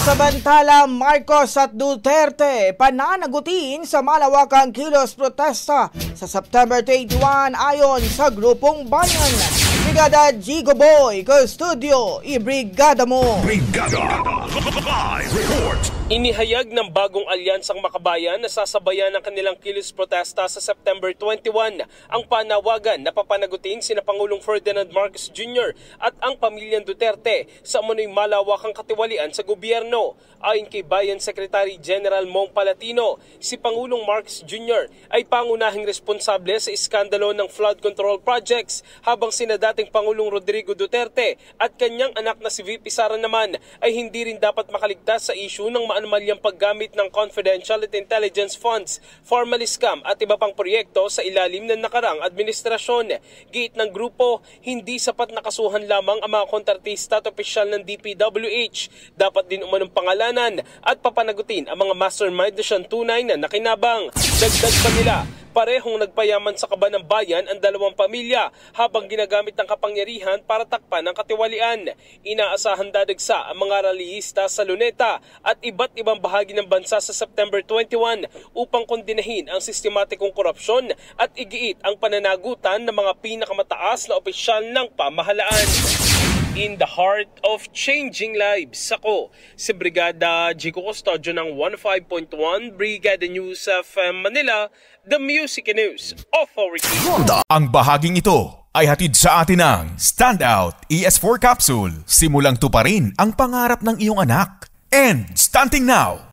Samantala, Marcos at Duterte pananagutin sa malawakang kilos protesta sa September 21 ayon sa grupong bayan. Brigada Jigo Boy, Custodio, ibrigada mo! Brigada! Live report! Inihayag ng bagong alyansang makabayan na sasabayan ng kanilang kilos protesta sa September 21 ang panawagan na papanagutin sina Pangulong Ferdinand Marcos Jr. at ang pamilyang Duterte sa umano'y malawakang katiwalian sa gobyerno. Ayon kay Bayan Secretary General Mong Palatino, si Pangulong Marcos Jr. ay pangunahing responsable sa iskandalo ng flood control projects, habang sina dating Pangulong Rodrigo Duterte at kanyang anak na si VP Sara naman ay hindi rin dapat makaligtas sa issue ng maanumalyang paggamit ng confidential at intelligence funds, formal scam at iba pang proyekto sa ilalim ng nakarang administrasyon. Giit ng grupo, hindi sapat nakasuhan lamang ang mga kontratista at opisyal ng DPWH. Dapat din umanong pangalanan at papanagutin ang mga mastermind na siyang tunay na nakinabang. Dagdag pa nila, parehong nagpayaman sa kaba ng bayan ang dalawang pamilya habang ginagamit ng kapangyarihan para takpan ang katiwalian. Inaasahan dadagsa ang mga rallyista sa Luneta at iba't ibang bahagi ng bansa sa September 21 upang kondinahin ang sistematikong korupsyon at igiit ang pananagutan ng mga pinakamataas na opisyal ng pamahalaan. In the heart of changing lives, ako si Brigada Jico Custodio ng 15.1 Brigada News of Manila, the Music News Authority. Ang bahaging ito ay hatid sa atin ng Standout ES4 Capsule. Simulang tuparin ang pangarap ng iyong anak. And stunting now,